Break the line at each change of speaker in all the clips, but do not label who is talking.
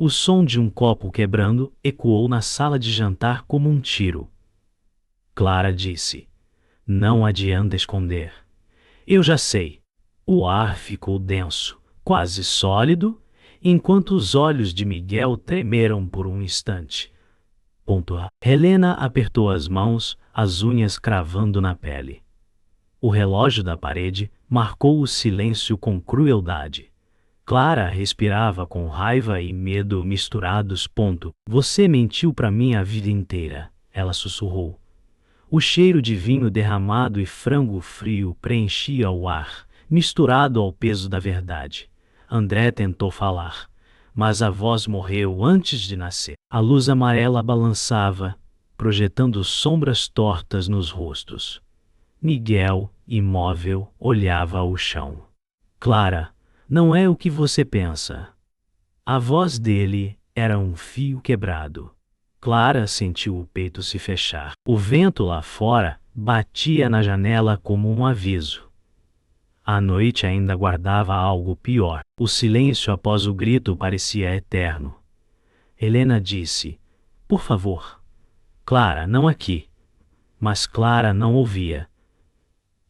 O som de um copo quebrando ecoou na sala de jantar como um tiro. Clara disse: "Não adianta esconder. Eu já sei." O ar ficou denso, quase sólido, enquanto os olhos de Miguel tremeram por um instante. Helena apertou as mãos, as unhas cravando na pele. O relógio da parede marcou o silêncio com crueldade. Clara respirava com raiva e medo misturados. "Você mentiu para mim a vida inteira", ela sussurrou. O cheiro de vinho derramado e frango frio preenchia o ar, misturado ao peso da verdade. André tentou falar, mas a voz morreu antes de nascer. A luz amarela balançava, projetando sombras tortas nos rostos. Miguel, imóvel, olhava ao chão. "Clara, não é o que você pensa." A voz dele era um fio quebrado. Clara sentiu o peito se fechar. O vento lá fora batia na janela como um aviso. A noite ainda guardava algo pior. O silêncio após o grito parecia eterno. Helena disse: "Por favor." "Clara, não aqui." Mas Clara não ouvia.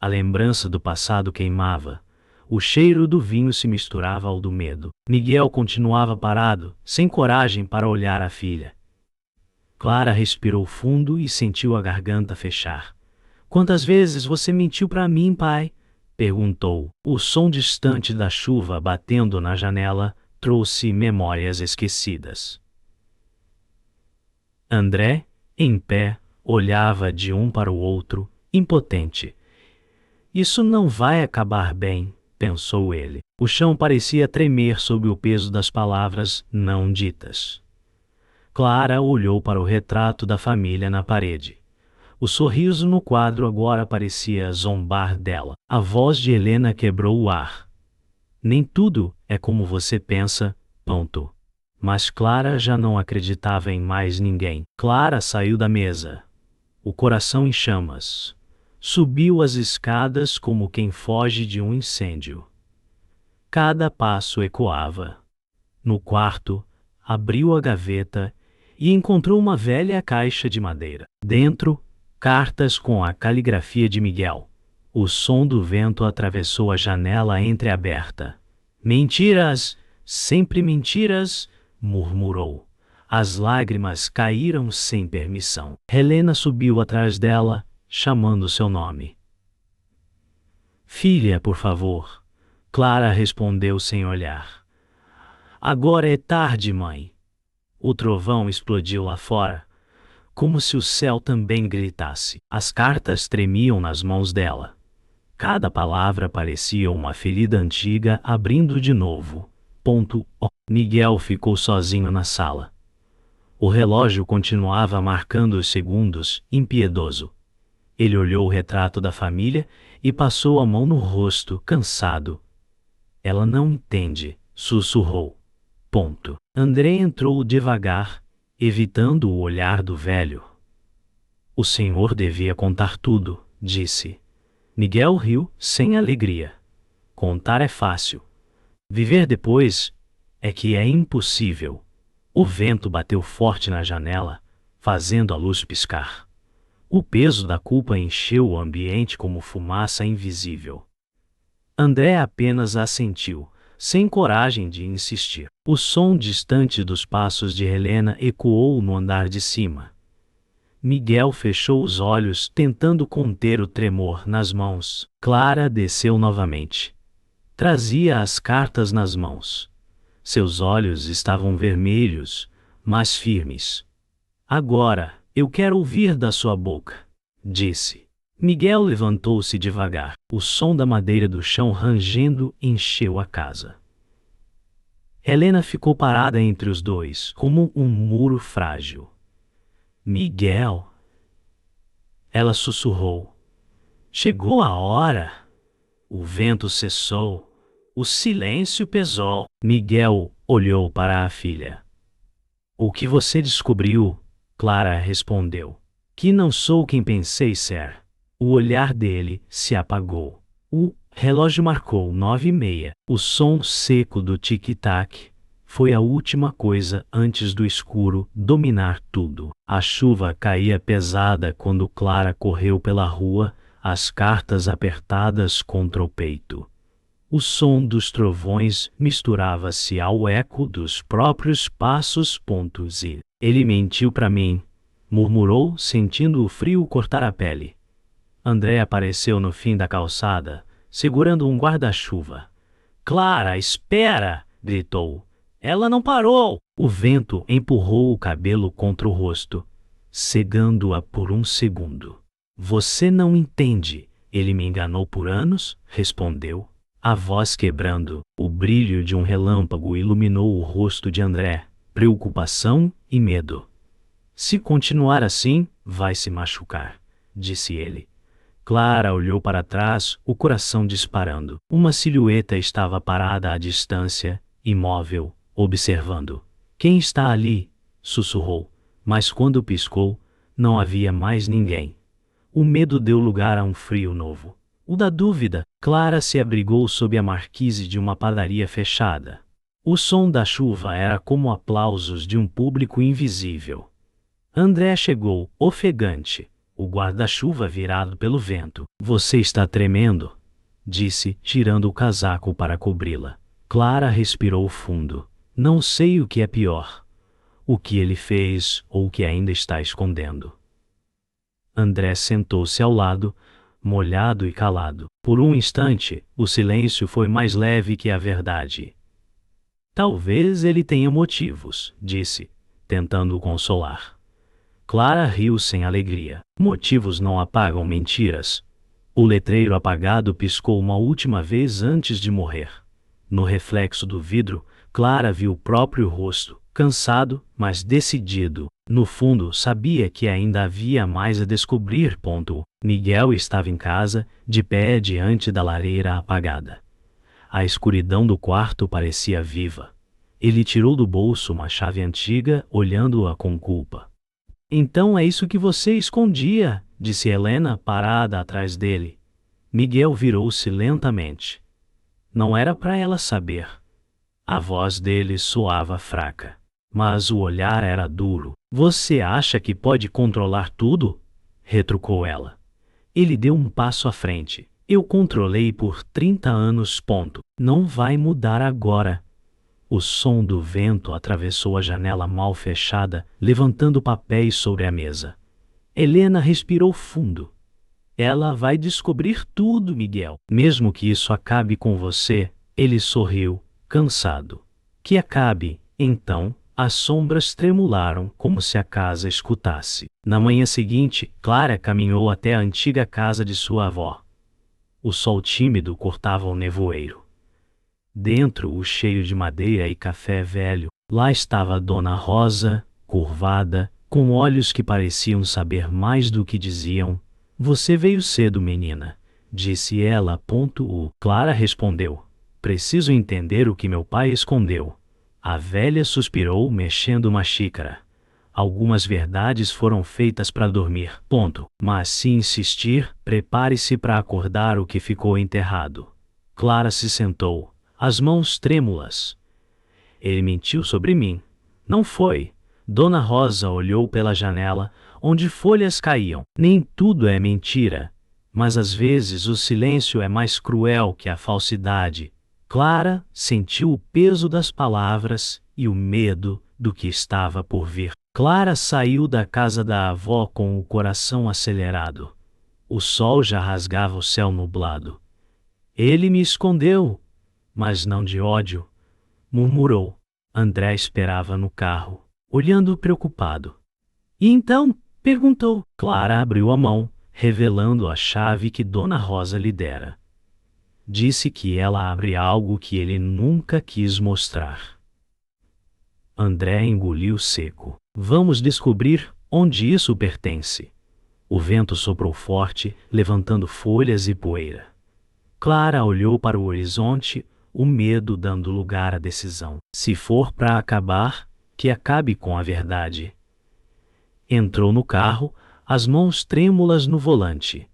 A lembrança do passado queimava. O cheiro do vinho se misturava ao do medo. Miguel continuava parado, sem coragem para olhar a filha. Clara respirou fundo e sentiu a garganta fechar. "Quantas vezes você mentiu para mim, pai?" perguntou. O som distante da chuva batendo na janela trouxe memórias esquecidas. André, em pé, olhava de um para o outro, impotente. "Isso não vai acabar bem", pensou ele. O chão parecia tremer sob o peso das palavras não ditas. Clara olhou para o retrato da família na parede. O sorriso no quadro agora parecia zombar dela. A voz de Helena quebrou o ar. "Nem tudo é como você pensa." Mas Clara já não acreditava em mais ninguém. Clara saiu da mesa, o coração em chamas. Subiu as escadas como quem foge de um incêndio. Cada passo ecoava. No quarto, abriu a gaveta e encontrou uma velha caixa de madeira. Dentro, cartas com a caligrafia de Miguel. O som do vento atravessou a janela entreaberta. "Mentiras! Sempre mentiras!" murmurou. As lágrimas caíram sem permissão. Helena subiu atrás dela, chamando seu nome. "Filha, por favor." Clara respondeu sem olhar. "Agora é tarde, mãe." O trovão explodiu lá fora, como se o céu também gritasse. As cartas tremiam nas mãos dela. Cada palavra parecia uma ferida antiga abrindo de novo. Miguel ficou sozinho na sala. O relógio continuava marcando os segundos, impiedoso. Ele olhou o retrato da família e passou a mão no rosto, cansado. "Ela não entende", sussurrou. André entrou devagar, evitando o olhar do velho. "O senhor devia contar tudo", disse. Miguel riu, sem alegria. "Contar é fácil. Viver depois é que é impossível." O vento bateu forte na janela, fazendo a luz piscar. O peso da culpa encheu o ambiente como fumaça invisível. André apenas assentiu, sem coragem de insistir. O som distante dos passos de Helena ecoou no andar de cima. Miguel fechou os olhos, tentando conter o tremor nas mãos. Clara desceu novamente. Trazia as cartas nas mãos. Seus olhos estavam vermelhos, mas firmes. "Agora, eu quero ouvir da sua boca", disse. Miguel levantou-se devagar. O som da madeira do chão rangendo encheu a casa. Helena ficou parada entre os dois, como um muro frágil. "Miguel", ela sussurrou. "Chegou a hora." O vento cessou. O silêncio pesou. Miguel olhou para a filha. "O que você descobriu?" Clara respondeu. "Que não sou quem pensei ser." O olhar dele se apagou. O relógio marcou 9h30. O som seco do tic-tac Foi a última coisa antes do escuro dominar tudo. A chuva caía pesada quando Clara correu pela rua, as cartas apertadas contra o peito. O som dos trovões misturava-se ao eco dos próprios passos. E ele mentiu para mim, murmurou, sentindo o frio cortar a pele. André apareceu no fim da calçada, segurando um guarda-chuva. Clara, espera! Gritou. Ela não parou! O vento empurrou o cabelo contra o rosto, cegando-a por um segundo. Você não entende. Ele me enganou por anos? Respondeu. A voz quebrando, o brilho de um relâmpago iluminou o rosto de André, preocupação e medo. Se continuar assim, vai se machucar, disse ele. Clara olhou para trás, o coração disparando. Uma silhueta estava parada à distância, imóvel, observando. Quem está ali? Sussurrou, mas quando piscou, não havia mais ninguém. O medo deu lugar a um frio novo. O da dúvida. Clara se abrigou sob a marquise de uma padaria fechada. O som da chuva era como aplausos de um público invisível. André chegou, ofegante, o guarda-chuva virado pelo vento. Você está tremendo, disse, tirando o casaco para cobri-la. Clara respirou fundo. Não sei o que é pior. O que ele fez ou o que ainda está escondendo. André sentou-se ao lado, molhado e calado. Por um instante, o silêncio foi mais leve que a verdade. Talvez ele tenha motivos, disse, tentando o consolar. Clara riu sem alegria. Motivos não apagam mentiras. O letreiro apagado piscou uma última vez antes de morrer. No reflexo do vidro, Clara viu o próprio rosto, cansado, mas decidido. No fundo, sabia que ainda havia mais a descobrir. Miguel estava em casa, de pé diante da lareira apagada. A escuridão do quarto parecia viva. Ele tirou do bolso uma chave antiga, olhando-a com culpa. Então é isso que você escondia, disse Helena, parada atrás dele. Miguel virou-se lentamente. Não era para ela saber. A voz dele soava fraca, mas o olhar era duro. Você acha que pode controlar tudo? Retrucou ela. Ele deu um passo à frente. Eu controlei por 30 anos. Não vai mudar agora. O som do vento atravessou a janela mal fechada, levantando papéis sobre a mesa. Helena respirou fundo. Ela vai descobrir tudo, Miguel. Mesmo que isso acabe com você, ele sorriu, cansado. Que acabe, então. As sombras tremularam como se a casa escutasse. Na manhã seguinte, Clara caminhou até a antiga casa de sua avó. O sol tímido cortava o nevoeiro. Dentro, o cheiro de madeira e café velho. Lá estava Dona Rosa, curvada, com olhos que pareciam saber mais do que diziam. Você veio cedo, menina, disse ela. Clara respondeu. Preciso entender o que meu pai escondeu. A velha suspirou, mexendo uma xícara. Algumas verdades foram feitas para dormir. Mas se insistir, prepare-se para acordar o que ficou enterrado. Clara se sentou, as mãos trêmulas. Ele mentiu sobre mim. Não foi. Dona Rosa olhou pela janela, onde folhas caíam. Nem tudo é mentira, mas às vezes o silêncio é mais cruel que a falsidade. Clara sentiu o peso das palavras e o medo do que estava por vir. Clara saiu da casa da avó com o coração acelerado. O sol já rasgava o céu nublado. Ele me escondeu, mas não de ódio, murmurou. André esperava no carro, olhando preocupado. E então? Perguntou. Clara abriu a mão, revelando a chave que Dona Rosa lhe dera. Disse que ela abre algo que ele nunca quis mostrar. André engoliu seco. Vamos descobrir onde isso pertence. O vento soprou forte, levantando folhas e poeira. Clara olhou para o horizonte, o medo dando lugar à decisão. Se for para acabar, que acabe com a verdade. Entrou no carro, as mãos trêmulas no volante.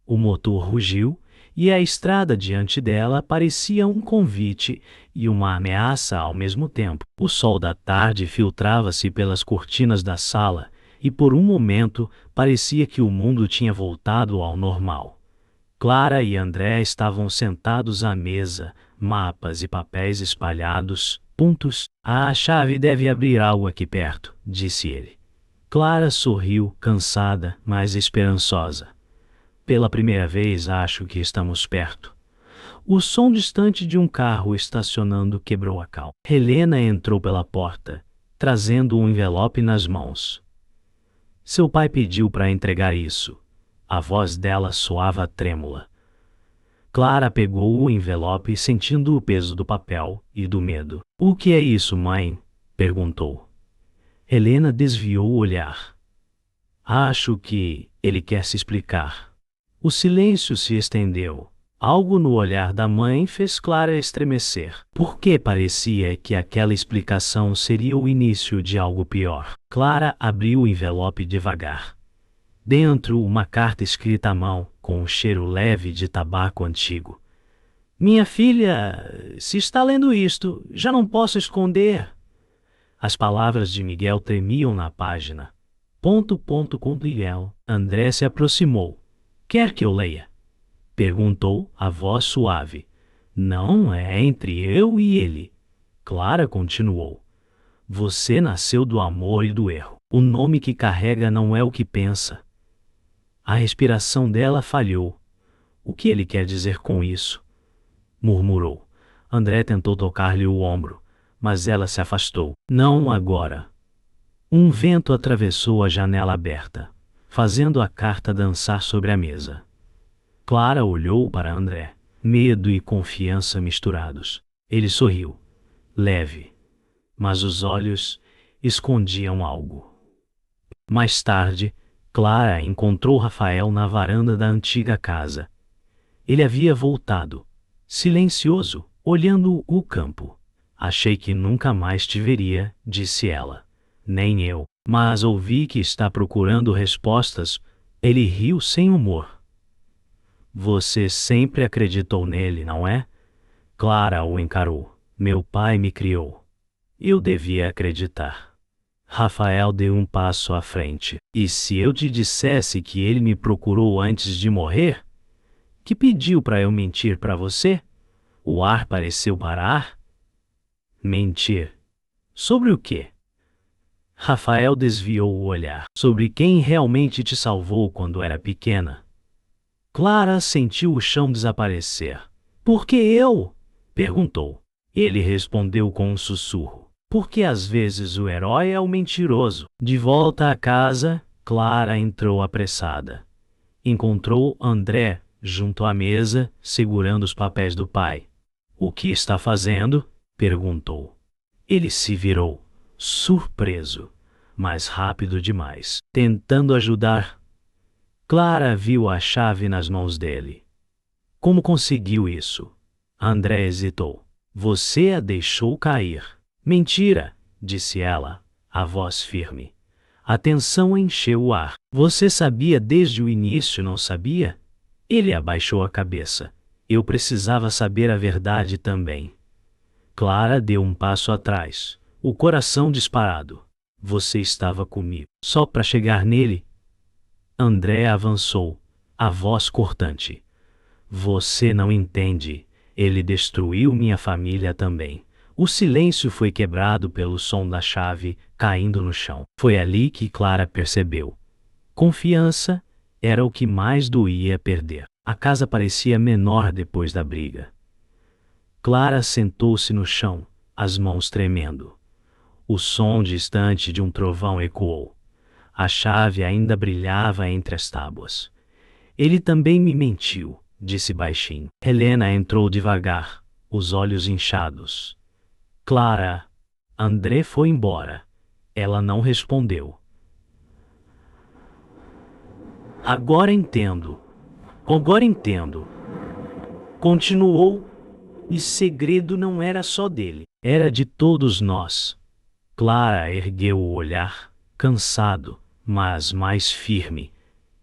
O motor rugiu, e a estrada diante dela parecia um convite e uma ameaça ao mesmo tempo. O sol da tarde filtrava-se pelas cortinas da sala, e por um momento parecia que o mundo tinha voltado ao normal. Clara e André estavam sentados à mesa, mapas e papéis espalhados. Pontos. A chave deve abrir algo aqui perto, disse ele. Clara sorriu, cansada, mas esperançosa. Pela primeira vez acho que estamos perto. O som distante de um carro estacionando quebrou a calma. Helena entrou pela porta, trazendo um envelope nas mãos. Seu pai pediu para entregar isso. A voz dela soava trêmula. Clara pegou o envelope sentindo o peso do papel e do medo. O que é isso, mãe? Perguntou. Helena desviou o olhar. Acho que ele quer se explicar. O silêncio se estendeu. Algo no olhar da mãe fez Clara estremecer. Porque parecia que aquela explicação seria o início de algo pior. Clara abriu o envelope devagar. Dentro, uma carta escrita à mão, com um cheiro leve de tabaco antigo. Minha filha, se está lendo isto, já não posso esconder. As palavras de Miguel tremiam na página. Com Miguel. André se aproximou. Quer que eu leia? Perguntou, a voz suave. Não, é entre eu e ele. Clara continuou. Você nasceu do amor e do erro. O nome que carrega não é o que pensa. A respiração dela falhou. O que ele quer dizer com isso? Murmurou. André tentou tocar-lhe o ombro, mas ela se afastou. Não agora. Um vento atravessou a janela aberta, fazendo a carta dançar sobre a mesa. Clara olhou para André, medo e confiança misturados. Ele sorriu, leve, mas os olhos escondiam algo. Mais tarde, Clara encontrou Rafael na varanda da antiga casa. Ele havia voltado, silencioso, olhando o campo. Achei que nunca mais te veria, disse ela. Nem eu. Mas ouvi que está procurando respostas. Ele riu sem humor. Você sempre acreditou nele, não é? Clara o encarou. Meu pai me criou. Eu devia acreditar. Rafael deu um passo à frente. E se eu te dissesse que ele me procurou antes de morrer? Que pediu para eu mentir para você? O ar pareceu parar. Mentir. Sobre o quê? Rafael desviou o olhar. Sobre quem realmente te salvou quando era pequena. Clara sentiu o chão desaparecer. Por que eu? Perguntou. Ele respondeu com um sussurro. Porque às vezes o herói é o mentiroso. De volta à casa, Clara entrou apressada. Encontrou André junto à mesa, segurando os papéis do pai. O que está fazendo? Perguntou. Ele se virou, surpreso, mas rápido demais, tentando ajudar. Clara viu a chave nas mãos dele. Como conseguiu isso? André hesitou. Você a deixou cair. Mentira, disse ela, a voz firme. A tensão encheu o ar. Você sabia desde o início, não sabia? Ele abaixou a cabeça. Eu precisava saber a verdade também. Clara deu um passo atrás, o coração disparado. Você estava comigo, só para chegar nele? André avançou, a voz cortante. Você não entende. Ele destruiu minha família também. O silêncio foi quebrado pelo som da chave caindo no chão. Foi ali que Clara percebeu. Confiança era o que mais doía perder. A casa parecia menor depois da briga. Clara sentou-se no chão, as mãos tremendo. O som distante de um trovão ecoou. A chave ainda brilhava entre as tábuas. Ele também me mentiu, disse baixinho. Helena entrou devagar, os olhos inchados. Clara. André foi embora. Ela não respondeu. Agora entendo. Agora entendo. Continuou. E segredo não era só dele. Era de todos nós. Clara ergueu o olhar, cansado, mas mais firme.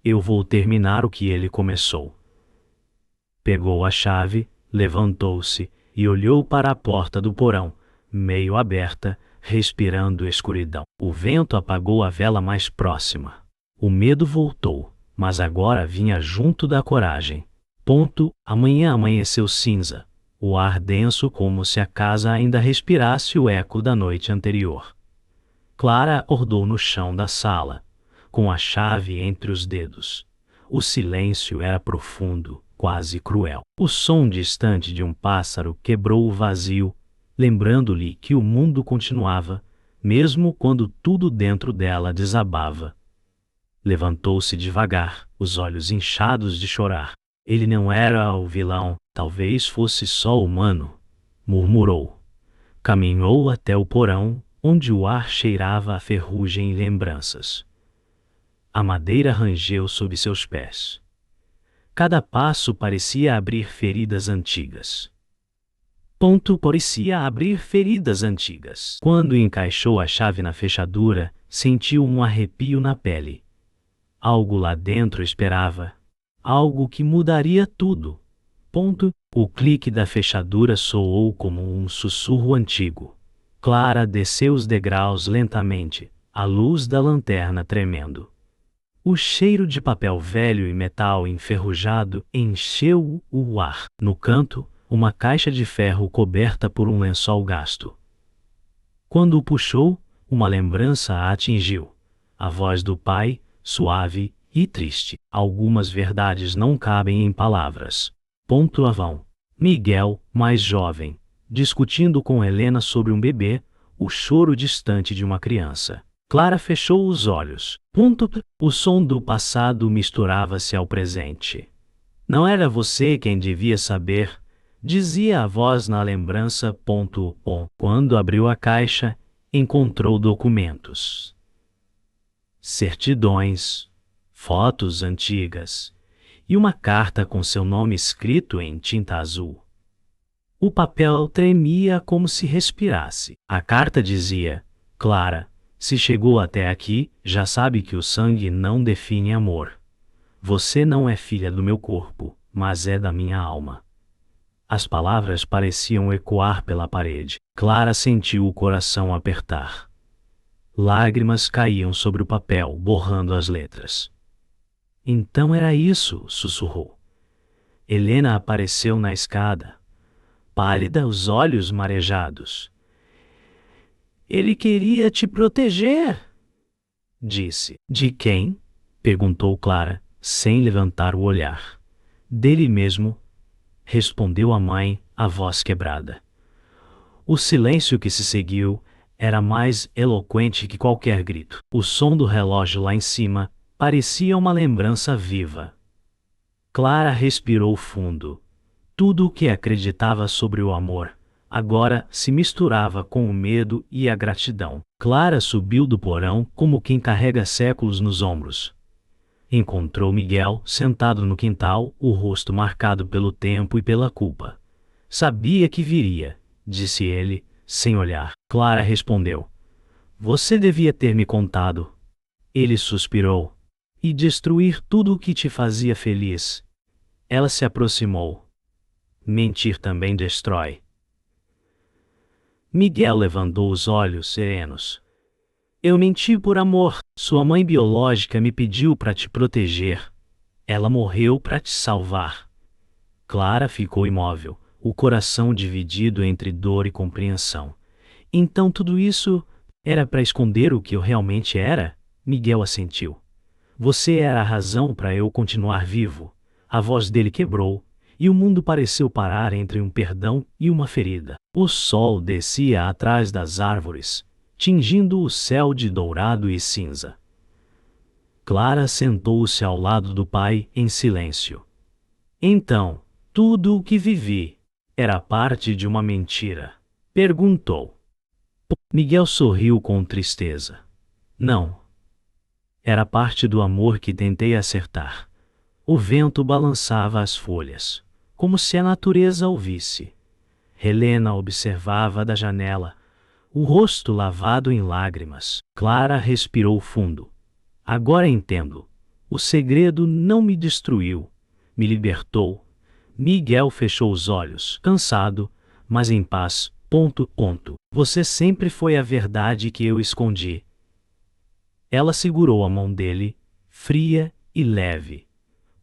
Eu vou terminar o que ele começou. Pegou a chave, levantou-se e olhou para a porta do porão, meio aberta, respirando escuridão. O vento apagou a vela mais próxima. O medo voltou, mas agora vinha junto da coragem. Amanhã amanheceu cinza, o ar denso como se a casa ainda respirasse o eco da noite anterior. Clara acordou no chão da sala, com a chave entre os dedos. O silêncio era profundo, quase cruel. O som distante de um pássaro quebrou o vazio, lembrando-lhe que o mundo continuava, mesmo quando tudo dentro dela desabava. Levantou-se devagar, os olhos inchados de chorar. Ele não era o vilão, talvez fosse só humano, murmurou. Caminhou até o porão, onde o ar cheirava a ferrugem e lembranças. A madeira rangeu sob seus pés. Cada passo parecia abrir feridas antigas. Parecia abrir feridas antigas. Quando encaixou a chave na fechadura, sentiu um arrepio na pele. Algo lá dentro esperava. Algo que mudaria tudo. O clique da fechadura soou como um sussurro antigo. Clara desceu os degraus lentamente, a luz da lanterna tremendo. O cheiro de papel velho e metal enferrujado encheu o ar. No canto, uma caixa de ferro coberta por um lençol gasto. Quando o puxou, uma lembrança a atingiu. A voz do pai, suave e triste. Algumas verdades não cabem em palavras. Miguel, mais jovem, discutindo com Helena sobre um bebê, o choro distante de uma criança. Clara fechou os olhos. O som do passado misturava-se ao presente. Não era você quem devia saber, dizia a voz na lembrança. Quando abriu a caixa, encontrou documentos. Certidões, fotos antigas e uma carta com seu nome escrito em tinta azul. O papel tremia como se respirasse. A carta dizia: Clara, se chegou até aqui, já sabe que o sangue não define amor. Você não é filha do meu corpo, mas é da minha alma. As palavras pareciam ecoar pela parede. Clara sentiu o coração apertar. Lágrimas caíam sobre o papel, borrando as letras. Então era isso, sussurrou. Helena apareceu na escada, pálida, os olhos marejados. Ele queria te proteger, disse. De quem? Perguntou Clara, sem levantar o olhar. Dele mesmo, respondeu a mãe, a voz quebrada. O silêncio que se seguiu era mais eloquente que qualquer grito. O som do relógio lá em cima parecia uma lembrança viva. Clara respirou fundo. Tudo o que acreditava sobre o amor agora se misturava com o medo e a gratidão. Clara subiu do porão como quem carrega séculos nos ombros. Encontrou Miguel sentado no quintal, o rosto marcado pelo tempo e pela culpa. Sabia que viria, disse ele, sem olhar. Clara respondeu: Você devia ter me contado. Ele suspirou. E destruir tudo o que te fazia feliz. Ela se aproximou. Mentir também destrói. Miguel levantou os olhos serenos. Eu menti por amor. Sua mãe biológica me pediu para te proteger. Ela morreu para te salvar. Clara ficou imóvel, o coração dividido entre dor e compreensão. Então tudo isso era para esconder o que eu realmente era? Miguel assentiu. Você era a razão para eu continuar vivo. A voz dele quebrou, e o mundo pareceu parar entre um perdão e uma ferida. O sol descia atrás das árvores, tingindo o céu de dourado e cinza. Clara sentou-se ao lado do pai em silêncio. Então, tudo o que vivi era parte de uma mentira? Perguntou. Miguel sorriu com tristeza. Não. Era parte do amor que tentei acertar. O vento balançava as folhas, como se a natureza ouvisse. Helena observava da janela, o rosto lavado em lágrimas. Clara respirou fundo. Agora entendo. O segredo não me destruiu, me libertou, Miguel fechou os olhos, cansado, mas em paz. Você sempre foi a verdade que eu escondi. Ela segurou a mão dele, fria e leve.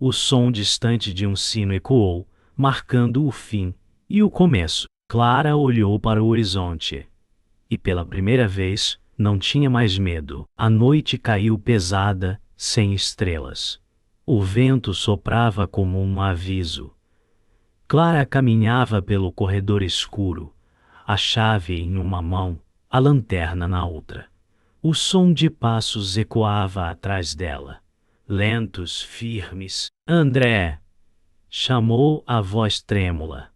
O som distante de um sino ecoou, marcando o fim e o começo. Clara olhou para o horizonte. E pela primeira vez, não tinha mais medo. A noite caiu pesada, sem estrelas. O vento soprava como um aviso. Clara caminhava pelo corredor escuro, a chave em uma mão, a lanterna na outra. O som de passos ecoava atrás dela. Lentos, firmes. André! Chamou a voz trêmula.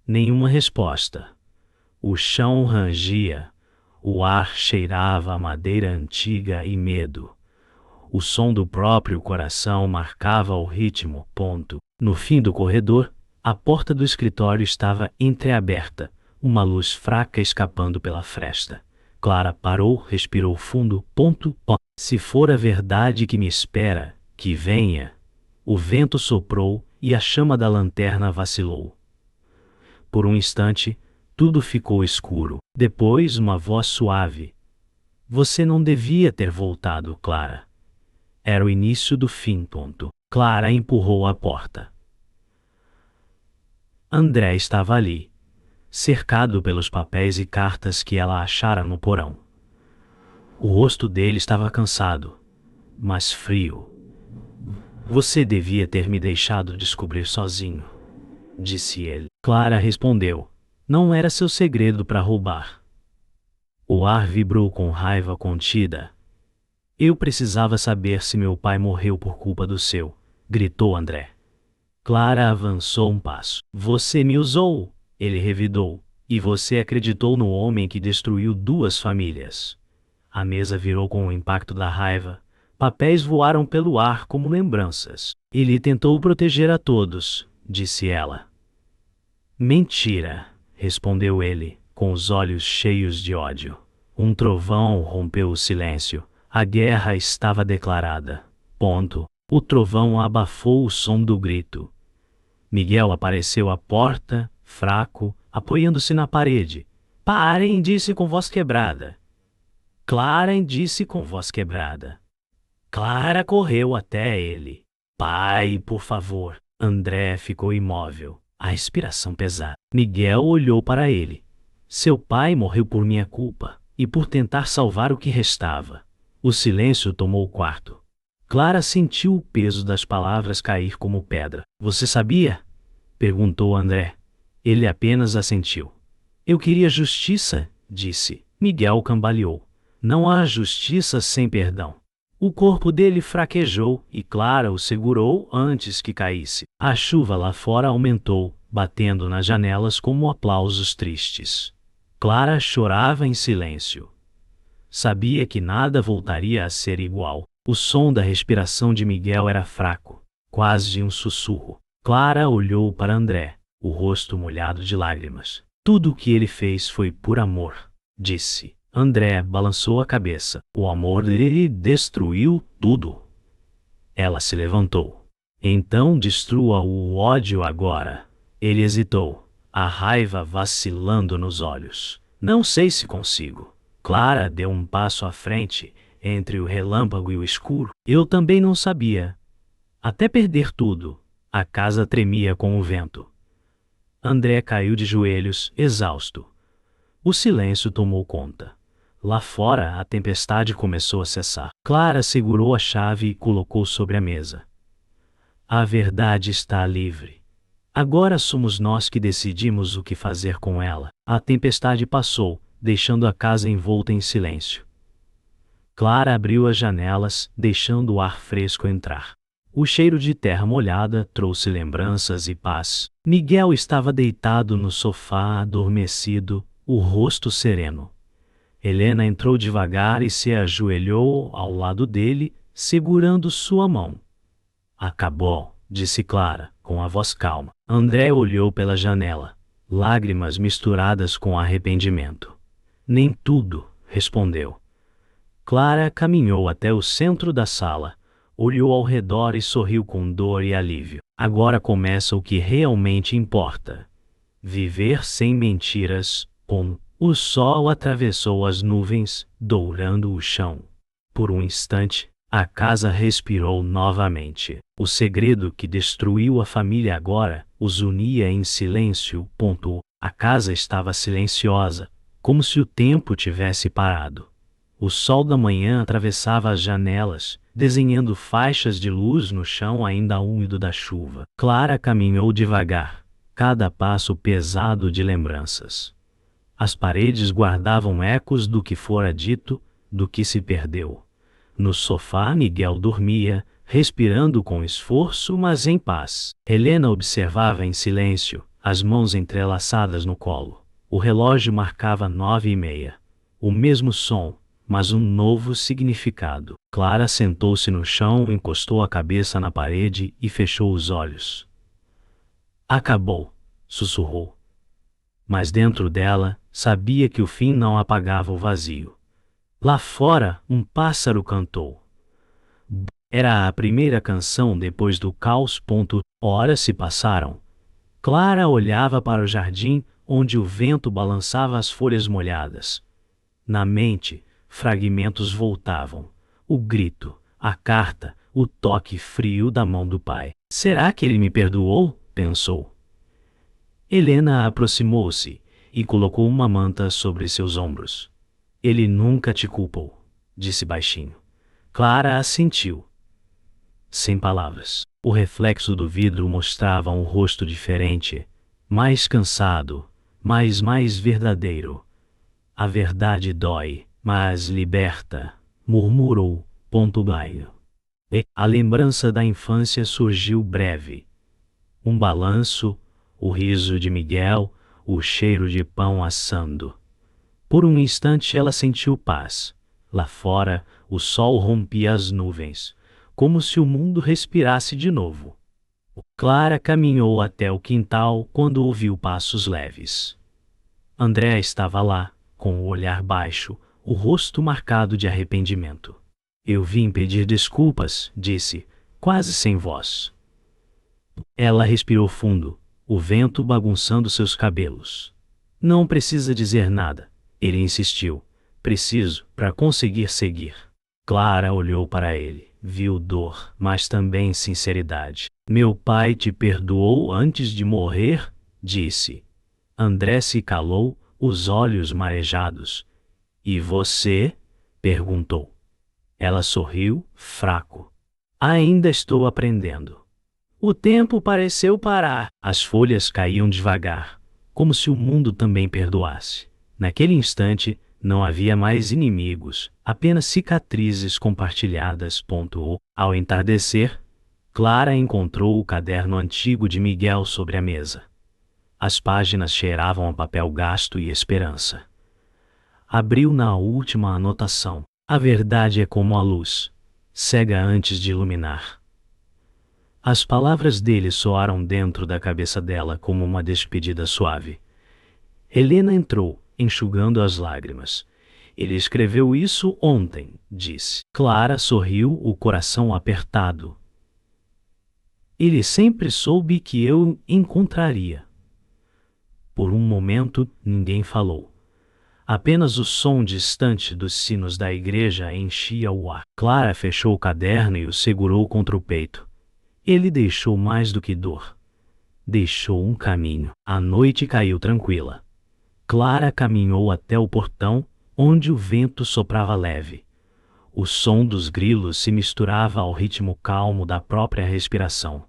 Nenhuma resposta. O chão rangia. O ar cheirava a madeira antiga e medo. O som do próprio coração marcava o ritmo. No fim do corredor, a porta do escritório estava entreaberta, uma luz fraca escapando pela fresta. Clara parou, respirou fundo. Se for a verdade que me espera, que venha. O vento soprou e a chama da lanterna vacilou. Por um instante, tudo ficou escuro. Depois, uma voz suave. Você não devia ter voltado, Clara. Era o início do fim. Clara empurrou a porta. André estava ali, cercado pelos papéis e cartas que ela achara no porão. O rosto dele estava cansado, mas frio. Você devia ter me deixado descobrir sozinho, disse ele. Clara respondeu. Não era seu segredo para roubar. O ar vibrou com raiva contida. Eu precisava saber se meu pai morreu por culpa do seu, gritou André. Clara avançou um passo. Você me usou, ele revidou, e você acreditou no homem que destruiu 2 famílias. A mesa virou com o impacto da raiva. Papéis voaram pelo ar como lembranças. Ele tentou proteger a todos, disse ela. Mentira, respondeu ele, com os olhos cheios de ódio. Um trovão rompeu o silêncio. A guerra estava declarada. O trovão abafou o som do grito. Miguel apareceu à porta, fraco, apoiando-se na parede. Parem, disse com voz quebrada. Clara disse com voz quebrada. Clara correu até ele. Pai, por favor. André ficou imóvel, a respiração pesada. Miguel olhou para ele. Seu pai morreu por minha culpa, e por tentar salvar o que restava. O silêncio tomou o quarto. Clara sentiu o peso das palavras cair como pedra. Você sabia? Perguntou André. Ele apenas assentiu. Eu queria justiça, disse. Miguel cambaleou. Não há justiça sem perdão. O corpo dele fraquejou e Clara o segurou antes que caísse. A chuva lá fora aumentou, batendo nas janelas como aplausos tristes. Clara chorava em silêncio. Sabia que nada voltaria a ser igual. O som da respiração de Miguel era fraco, quase um sussurro. Clara olhou para André, o rosto molhado de lágrimas. Tudo o que ele fez foi por amor, disse. André balançou a cabeça. O amor dele destruiu tudo. Ela se levantou. Então destrua o ódio agora. Ele hesitou, a raiva vacilando nos olhos. Não sei se consigo. Clara deu um passo à frente, entre o relâmpago e o escuro. Eu também não sabia. Até perder tudo, a casa tremia com o vento. André caiu de joelhos, exausto. O silêncio tomou conta. Lá fora, a tempestade começou a cessar. Clara segurou a chave e colocou sobre a mesa. A verdade está livre. Agora somos nós que decidimos o que fazer com ela. A tempestade passou, deixando a casa envolta em silêncio. Clara abriu as janelas, deixando o ar fresco entrar. O cheiro de terra molhada trouxe lembranças e paz. Miguel estava deitado no sofá, adormecido, o rosto sereno. Helena entrou devagar e se ajoelhou ao lado dele, segurando sua mão. Acabou, disse Clara, com a voz calma. André olhou pela janela, lágrimas misturadas com arrependimento. Nem tudo, respondeu. Clara caminhou até o centro da sala, Olhou ao redor e sorriu com dor e alívio. Agora começa o que realmente importa. Viver sem mentiras. O sol atravessou as nuvens, dourando o chão. Por um instante, a casa respirou novamente. O segredo que destruiu a família agora os unia em silêncio. A casa estava silenciosa, como se o tempo tivesse parado. O sol da manhã atravessava as janelas, desenhando faixas de luz no chão ainda úmido da chuva. Clara caminhou devagar, cada passo pesado de lembranças. As paredes guardavam ecos do que fora dito, do que se perdeu. No sofá Miguel dormia, respirando com esforço, mas em paz. Helena observava em silêncio, as mãos entrelaçadas no colo. O relógio marcava 9h30. O mesmo som, mas um novo significado. Clara sentou-se no chão, encostou a cabeça na parede e fechou os olhos. Acabou, sussurrou. Mas dentro dela, sabia que o fim não apagava o vazio. Lá fora, um pássaro cantou. Era a primeira canção depois do caos. Horas se passaram. Clara olhava para o jardim, onde o vento balançava as folhas molhadas. Na mente, fragmentos voltavam. O grito, a carta, o toque frio da mão do pai. Será que ele me perdoou? Pensou. Helena aproximou-se e colocou uma manta sobre seus ombros. Ele nunca te culpou, disse baixinho. Clara assentiu. Sem palavras. O reflexo do vidro mostrava um rosto diferente, mais cansado, mais verdadeiro. A verdade dói, mas liberta, murmurou. E a lembrança da infância surgiu breve. Um balanço, o riso de Miguel, o cheiro de pão assando. Por um instante ela sentiu paz. Lá fora, o sol rompia as nuvens, como se o mundo respirasse de novo. Clara caminhou até o quintal quando ouviu passos leves. André estava lá, com o olhar baixo, o rosto marcado de arrependimento. Eu vim pedir desculpas, disse, quase sem voz. Ela respirou fundo, o vento bagunçando seus cabelos. Não precisa dizer nada, ele insistiu. Preciso, para conseguir seguir. Clara olhou para ele, viu dor, mas também sinceridade. Meu pai te perdoou antes de morrer? Disse. André se calou, os olhos marejados. E você? Perguntou. Ela sorriu, fraco. Ainda estou aprendendo. O tempo pareceu parar. As folhas caíam devagar, como se o mundo também perdoasse. Naquele instante, não havia mais inimigos, apenas cicatrizes compartilhadas. Ao entardecer, Clara encontrou o caderno antigo de Miguel sobre a mesa. As páginas cheiravam a papel gasto e esperança. Abriu na última anotação. A verdade é como a luz, cega antes de iluminar. As palavras dele soaram dentro da cabeça dela como uma despedida suave. Helena entrou, enxugando as lágrimas. Ele escreveu isso ontem, disse. Clara sorriu, o coração apertado. Ele sempre soube que eu encontraria. Por um momento, ninguém falou. Apenas o som distante dos sinos da igreja enchia o ar. Clara fechou o caderno e o segurou contra o peito. Ele deixou mais do que dor. Deixou um caminho. A noite caiu tranquila. Clara caminhou até o portão, onde o vento soprava leve. O som dos grilos se misturava ao ritmo calmo da própria respiração.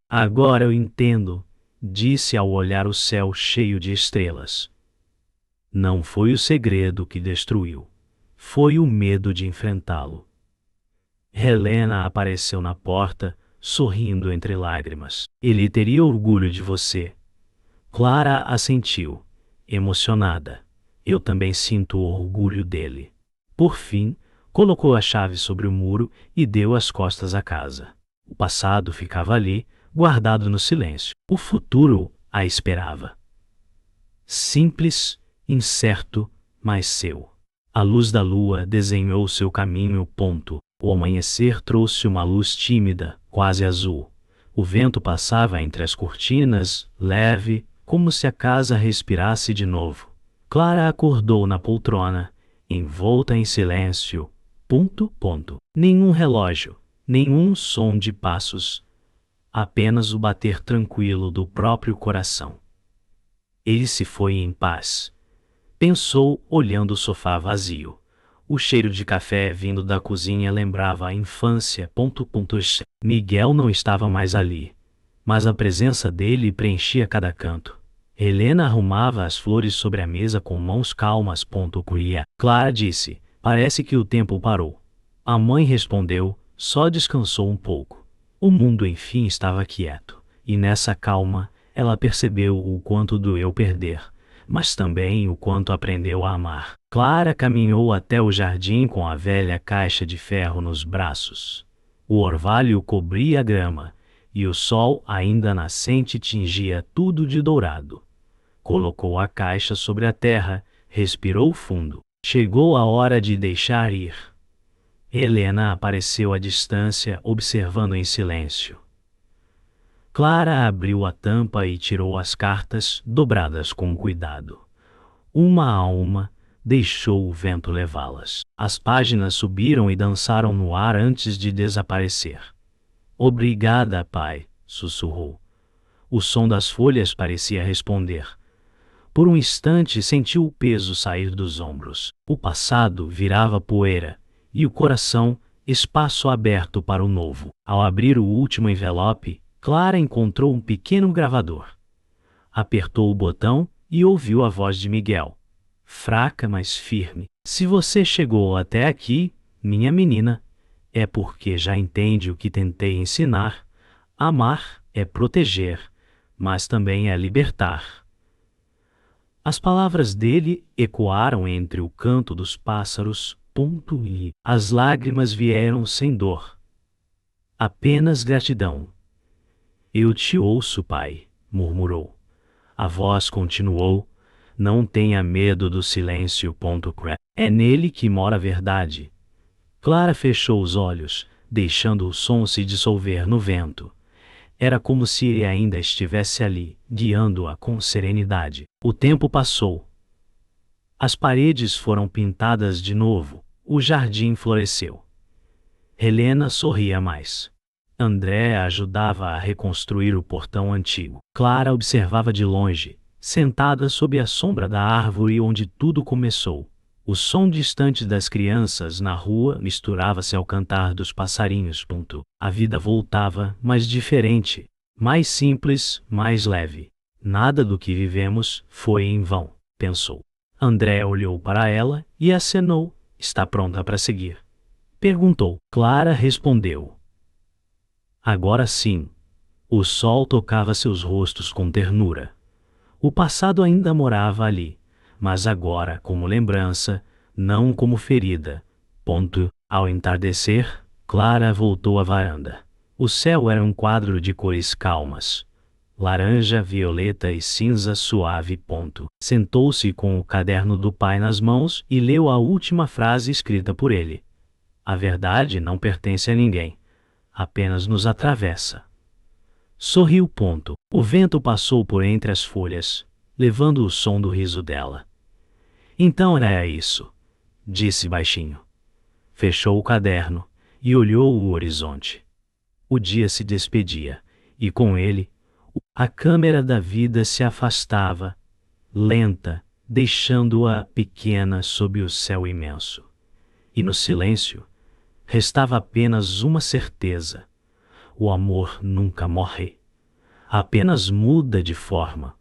Agora eu entendo, disse ao olhar o céu cheio de estrelas. Não foi o segredo que destruiu. Foi o medo de enfrentá-lo. Helena apareceu na porta, sorrindo entre lágrimas. Ele teria orgulho de você. Clara assentiu, emocionada. Eu também sinto o orgulho dele. Por fim, colocou a chave sobre o muro e deu as costas à casa. O passado ficava ali, guardado no silêncio. O futuro a esperava. Simples, incerto, mas seu. A luz da lua desenhou seu caminho. O amanhecer trouxe uma luz tímida, quase azul. O vento passava entre as cortinas, leve, como se a casa respirasse de novo. Clara acordou na poltrona, envolta em silêncio. Nenhum relógio, nenhum som de passos. Apenas o bater tranquilo do próprio coração. Ele se foi em paz. Pensou, olhando o sofá vazio. O cheiro de café vindo da cozinha lembrava a infância. Miguel não estava mais ali, mas a presença dele preenchia cada canto. Helena arrumava as flores sobre a mesa com mãos calmas. Clara disse: "Parece que o tempo parou." A mãe respondeu: "Só descansou um pouco." O mundo enfim estava quieto, e nessa calma, ela percebeu o quanto doeu perder, mas também o quanto aprendeu a amar. Clara caminhou até o jardim com a velha caixa de ferro nos braços. O orvalho cobria a grama, e o sol ainda nascente tingia tudo de dourado. Colocou a caixa sobre a terra, respirou fundo. Chegou a hora de deixar ir. Helena apareceu à distância, observando em silêncio. Clara abriu a tampa e tirou as cartas, dobradas com cuidado. Uma a uma, deixou o vento levá-las. As páginas subiram e dançaram no ar antes de desaparecer. "Obrigada, pai", sussurrou. O som das folhas parecia responder. Por um instante sentiu o peso sair dos ombros. O passado virava poeira, e o coração, espaço aberto para o novo. Ao abrir o último envelope, Clara encontrou um pequeno gravador. Apertou o botão e ouviu a voz de Miguel. Fraca, mas firme. "Se você chegou até aqui, minha menina, é porque já entende o que tentei ensinar. Amar é proteger, mas também é libertar." As palavras dele ecoaram entre o canto dos pássaros. E as lágrimas vieram sem dor. Apenas gratidão. "Eu te ouço, pai", murmurou. A voz continuou: "Não tenha medo do silêncio. É nele que mora a verdade." Clara fechou os olhos, deixando o som se dissolver no vento. Era como se ele ainda estivesse ali, guiando-a com serenidade. O tempo passou. As paredes foram pintadas de novo. O jardim floresceu. Helena sorria mais. André ajudava a reconstruir o portão antigo. Clara observava de longe, sentada sob a sombra da árvore onde tudo começou. O som distante das crianças na rua misturava-se ao cantar dos passarinhos. A vida voltava, mas diferente, mais simples, mais leve. Nada do que vivemos foi em vão, pensou. André olhou para ela e acenou. "Está pronta para seguir?" perguntou. Clara respondeu. Agora sim. O sol tocava seus rostos com ternura. O passado ainda morava ali, mas agora como lembrança, não como ferida. Ao entardecer, Clara voltou à varanda. O céu era um quadro de cores calmas. Laranja, violeta e cinza suave. Sentou-se com o caderno do pai nas mãos e leu a última frase escrita por ele. "A verdade não pertence a ninguém, apenas nos atravessa." Sorriu. O vento passou por entre as folhas, levando o som do riso dela. "Então era isso", disse baixinho. Fechou o caderno e olhou o horizonte. O dia se despedia, e com ele, a câmera da vida se afastava, lenta, deixando-a pequena sob o céu imenso. E no silêncio, restava apenas uma certeza: o amor nunca morre, apenas muda de forma.